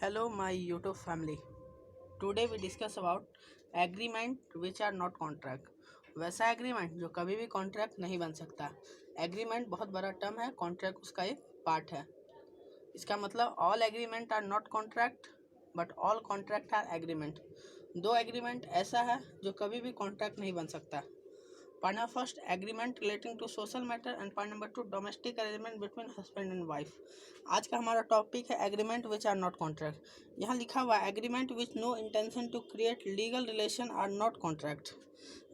Hello, my YouTube family. Today we discuss about agreement which are not contract. वैसा agreement जो कभी भी contract नहीं बन सकता। एग्रीमेंट बहुत बड़ा टर्म है, कॉन्ट्रैक्ट उसका एक पार्ट है। इसका मतलब all agreement are not contract but all contract are agreement. दो एग्रीमेंट ऐसा है जो कभी भी कॉन्ट्रैक्ट नहीं बन सकता। Point number first, agreement relating to social matter and point number 2, domestic arrangement between husband and wife. आज का हमारा टॉपिक है agreement which are not contract. यहाँ लिखा हुआ है agreement which no intention to create legal relation are not contract.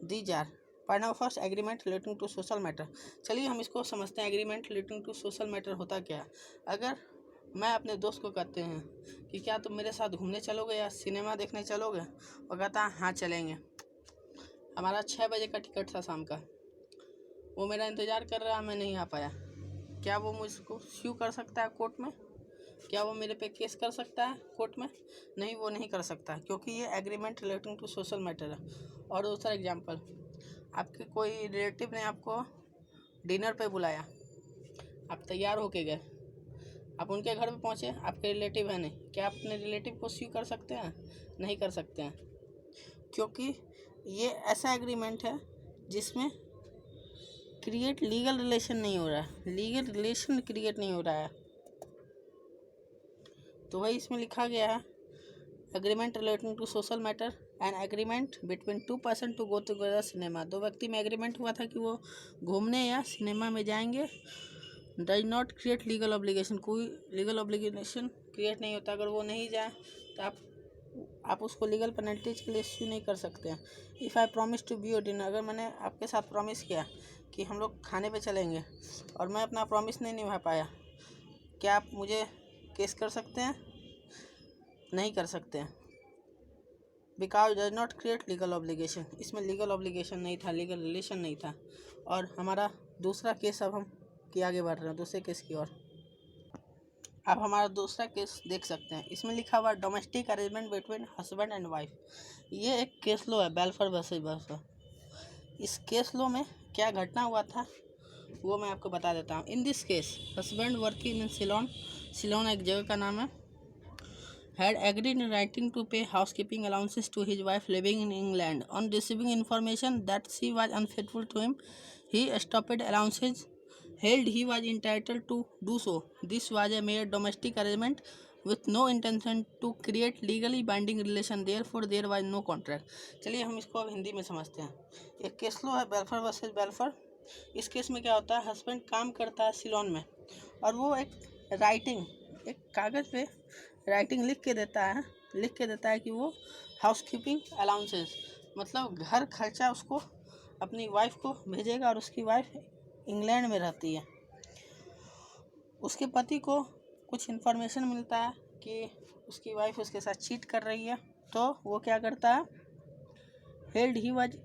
These are point number first, agreement relating to social matter. चलिए हम इसको समझते हैं। Agreement relating to social matter होता क्या है। अगर मैं अपने दोस्त को कहते हैं कि क्या तुम मेरे साथ घूमने चलोगे या सिनेमा देखने चलोगे, और कहता है हाँ चलेंगे। हमारा 6 बजे का टिकट था शाम का, वो मेरा इंतज़ार कर रहा है, मैं नहीं आ पाया। क्या वो मुझको स्यू कर सकता है कोर्ट में? क्या वो मेरे पे केस कर सकता है कोर्ट में? नहीं, वो नहीं कर सकता, क्योंकि ये agreement relating to social matter है। और दूसरा एग्जांपल, आपके कोई रिलेटिव ने आपको डिनर पे बुलाया, आप तैयार होके गए, आप उनके घर पे पहुँचे, आपके रिलेटिव है नहीं, क्या आप अपने रिलेटिव को स्यू कर सकते हैं? नहीं कर सकते हैं, क्योंकि ये ऐसा एग्रीमेंट है जिसमें क्रिएट लीगल रिलेशन नहीं हो रहा है, लीगल रिलेशन क्रिएट नहीं हो रहा है। तो वही इसमें लिखा गया है agreement relating to social matter and agreement between 2 person to go together cinema. दो व्यक्ति में एग्रीमेंट हुआ था कि वो घूमने या सिनेमा में जाएंगे। Does not create legal obligation, कोई लीगल ऑब्लिगेशन क्रिएट नहीं होता। अगर वो नहीं जाए तो आप उसको लीगल पेनल्टीज के लिए इश्यू नहीं कर सकते हैं। If I promise to be your dinner, अगर मैंने आपके साथ प्रॉमिस किया कि हम लोग खाने पे चलेंगे और मैं अपना प्रॉमिस नहीं निभा पाया, क्या आप मुझे केस कर सकते हैं? नहीं कर सकते हैं, because does not create legal obligation. इसमें लीगल ऑब्लिगेशन नहीं था, लीगल रिलेशन नहीं था। और हमारा दूसरा केस, अब हम कि आगे बढ़ रहे हैं दूसरे केस की ओर। आप हमारा दूसरा केस देख सकते हैं। इसमें लिखा हुआ domestic arrangement between husband and wife. ये एक केस लो है, बेलफर वर्सेस बेलफर। इस केस लो में क्या घटना हुआ था वो मैं आपको बता देता हूँ। In this case, husband working in Ceylon, Ceylon एक जगह का नाम है, had agreed in writing to pay housekeeping allowances to his wife living in England. On receiving information that she was unfaithful to him, he stopped allowances held he was entitled to do so. This was a mere domestic arrangement with no intention to create legally binding relation, therefore there was no contract. चलिए हम इसको अब हिंदी में समझते हैं। एक case लो है बेलफर versus बेलफर। इस केस में क्या होता है, हस्बैंड काम करता है सिलोन में और वो एक राइटिंग, एक कागज़ पे राइटिंग लिख के देता है कि वो हाउसकीपिंग अलाउंसेस, मतलब घर खर्चा उसको अपनी वाइफ को भेजेगा। और उसकी वाइफ इंग्लैंड में रहती है। उसके पति को कुछ इन्फॉर्मेशन मिलता है कि उसकी वाइफ उसके साथ चीट कर रही है, तो वो क्या करता है, हेल्ड ही वाज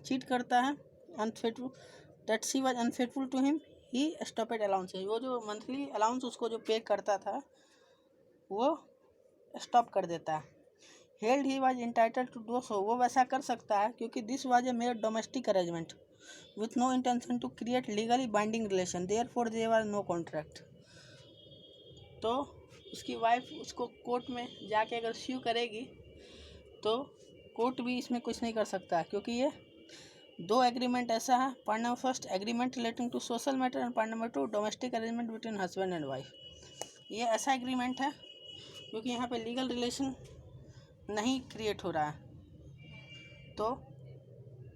चीट करता है, unfaithful that she was unfaithful to him, he stopped allowances. वो जो मंथली अलाउंस उसको जो पे करता था वो स्टॉप कर देता है। Held he was entitled to do so, वो वैसा कर सकता है क्योंकि this was a mere domestic arrangement with no intention to create legally binding relation, therefore there was no contract. तो उसकी वाइफ उसको कोर्ट में जाके अगर स्यू करेगी तो कोर्ट भी इसमें कुछ नहीं कर सकता, क्योंकि ये दो एग्रीमेंट ऐसा है। Point number first, agreement relating to social matter and point number 2, domestic arrangement between husband and wife. ये ऐसा एग्रीमेंट है क्योंकि यहाँ पे लीगल रिलेशन नहीं क्रिएट हो रहा है, तो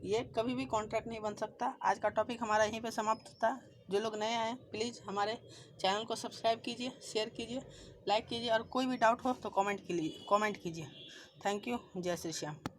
ये कभी भी कॉन्ट्रैक्ट नहीं बन सकता। आज का टॉपिक हमारा यहीं पे समाप्त होता है। जो लोग नए आए प्लीज़ हमारे चैनल को सब्सक्राइब कीजिए, शेयर कीजिए, लाइक कीजिए, और कोई भी डाउट हो तो कमेंट कीजिए। Thank you. जय श्री श्याम।